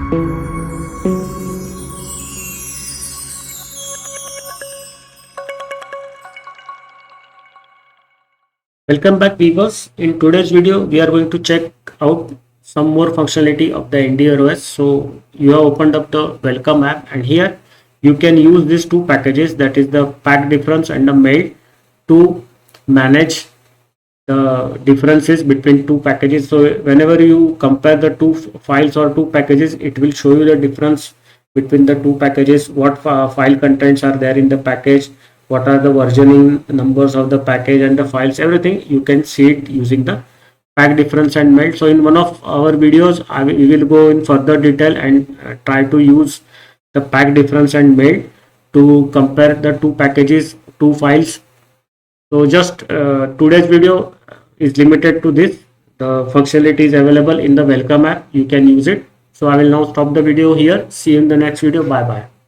Welcome back viewers. In today's video we are going to check out some more functionality of the Endeavour OS. So you have opened up the welcome app, and here you can use these two packages, that is the Pacdiff and the Meld, to manage the differences between two packages. So whenever you compare the two files or two packages, it will show you the difference between the two packages, what file contents are there in the package, what are the versioning numbers of the package and the files, everything you can see it using the Pacdiff and Meld. So in one of our videos we will go in further detail and try to use the Pacdiff and Meld to compare the two packages, two files. So just today's video is limited to this. The functionality is available in the welcome app. You can use it. So I will now stop the video here. See you in the next video. Bye bye.